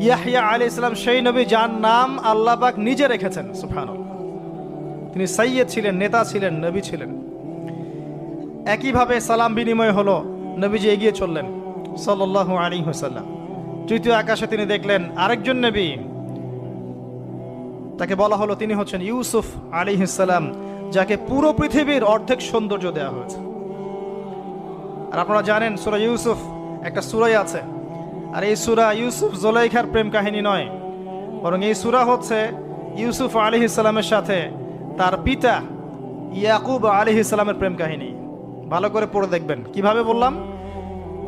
ইয়াহইয়া আলাইহিস সালাম সেই নবী যার নাম আল্লাহ পাক নিজে রেখেছেন। সুবহানাল্লাহ, তিনি সাইয়্যিদ ছিলেন, নেতা ছিলেন, নবী ছিলেন। একইভাবে সালাম বিনিময় হলো, নবীজি এগিয়ে চললেন সাল্লাল্লাহু আলাইহি ওয়াসাল্লাম। তৃতীয় আকাশে তিনি দেখলেন আরেকজন নবী, তাকে বলা হলো তিনি হচ্ছেন ইউসুফ আলাইহিস সালাম, যাকে পুরো পৃথিবীর অর্ধেক সৌন্দর্য দেওয়া হয়েছে। আর আপনারা জানেন সূরা ইউসুফ একটা সূরাই আছে, আর এই সূরা ইউসুফ জুলাইখার প্রেম কাহিনী নয়, বরং এই সূরা হচ্ছে ইউসুফ আলাইহিস সালামের সাথে তার পিতা ইয়াকুব আলাইহিস সালামের প্রেম কাহিনী। ভালো করে পড়ে দেখবেন। কিভাবে বললাম?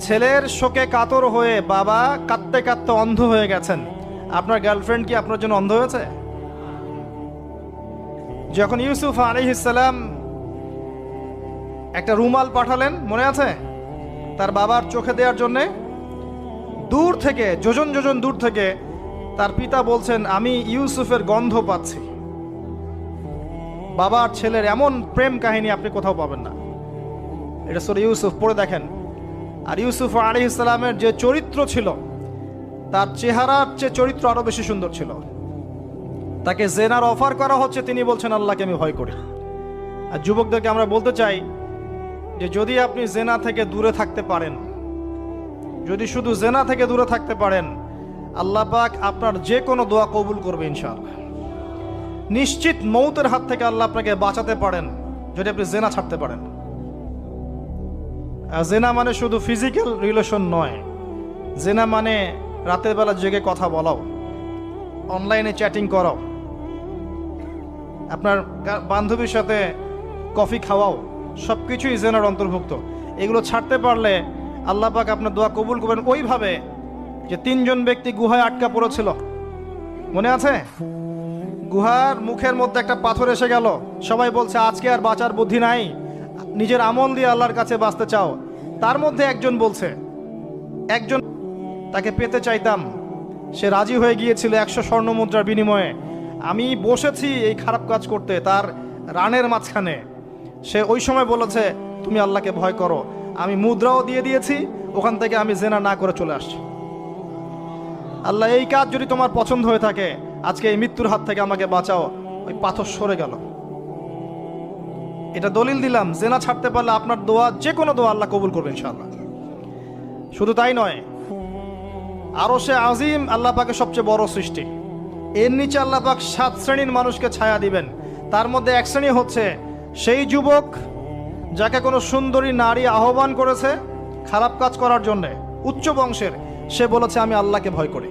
ছেলের শোকে কাতর হয়ে বাবা কাঁদতে কাঁদতে অন্ধ হয়ে গেছেন। আপনার গার্লফ্রেন্ড কি আপনার জন্য অন্ধ হয়েছে? যখন ইউসুফ আলাইহিস সালাম একটা রুমাল পাঠালেন, মনে আছে, তার বাবার চোখে দেওয়ার জন্যে, দূর থেকে যোজন যোজন দূর থেকে তার পিতা বলছেন আমি ইউসুফের গন্ধ পাচ্ছি। বাবার ছেলের এমন প্রেম কাহিনী আপনি কোথাও পাবেন না। এটা সূরা ইউসুফ, পড়ে দেখেন। আর ইউসুফ আলাইহিস সালামের যে চরিত্র ছিল, তার চেহারার চেয়ে চরিত্র আরো বেশি সুন্দর ছিল। তাকে জেনার অফার করা হচ্ছে, তিনি বলছেন আল্লাহকে আমি ভয় করি। আর যুবকদেরকে আমরা বলতে চাই যে যদি আপনি জেনা থেকে দূরে থাকতে পারেন, যদি শুধু জেনা থেকে দূরে থাকতে পারেন, আল্লাহ পাক আপনার যে কোনো দোয়া কবুল করবে ইনশাআল্লাহ। নিশ্চিত মৌতের হাত থেকে আল্লাহ আপনাকে বাঁচাতে পারেন যদি আপনি জেনা ছাড়তে পারেন। জেনা মানে শুধু ফিজিক্যাল রিলেশন নয়, জেনা মানে রাতের বেলা জেগে কথা বলাও, অনলাইনে চ্যাটিং করাও, আপনার বান্ধবীর সাথে কফি খাওয়াও, সব কিছুই জেনার অন্তর্ভুক্ত। এগুলো ছাড়তে পারলে আল্লাহ পাক আপনার দোয়া কবুল করবেন। ওইভাবে যে তিনজন ব্যক্তি গুহায় আটকা পড়েছিল, মনে আছে? গুহার মুখের মধ্যে একটা পাথর এসে গেল, সবাই বলছে আজকে আর বাঁচার বুদ্ধি নাই, নিজের আমল দিয়ে আল্লাহর কাছে বাঁচতে চাও। তার মধ্যে একজন বলছে, একজন তাকে পেতে চাইতাম, সে রাজি হয়ে গিয়েছিল 100 স্বর্ণ মুদ্রার বিনিময়ে। আমি বসেছি এই খারাপ কাজ করতে তার রানের মাঝখানে, সে ওই সময় বলেছে তুমি আল্লাহকে ভয় করো। আমি মুদ্রাও দিয়ে দিয়েছি, ওখান থেকে আমি জেনা না করে চলে আসছি। আল্লাহ এই কাজ যদি তোমার পছন্দ হয়ে থাকে, আজকে এই মৃত্যুর হাত থেকে আমাকে বাঁচাও। ওই পাথর সরে গেল। এটা দলিল দিলাম, জেনা ছাড়তে পারলে আপনার দোয়া, যে কোনো দোয়া আল্লাহ কবুল করবে ইনশাআল্লাহ। শুধু তাই নয়, আরশে আজিম আল্লাহ পাকের সবচেয়ে বড় সৃষ্টি, এর নিচে আল্লাহ পাক 7 শ্রেণীর মানুষকে ছায়া দিবেন। তার মধ্যে এক শ্রেণী হচ্ছে সেই যুবক যাকে কোনো সুন্দরী নারী আহ্বান করেছে খারাপ কাজ করার জন্য, উচ্চ বংশের, সে বলেছে আমি আল্লাহকে ভয় করি।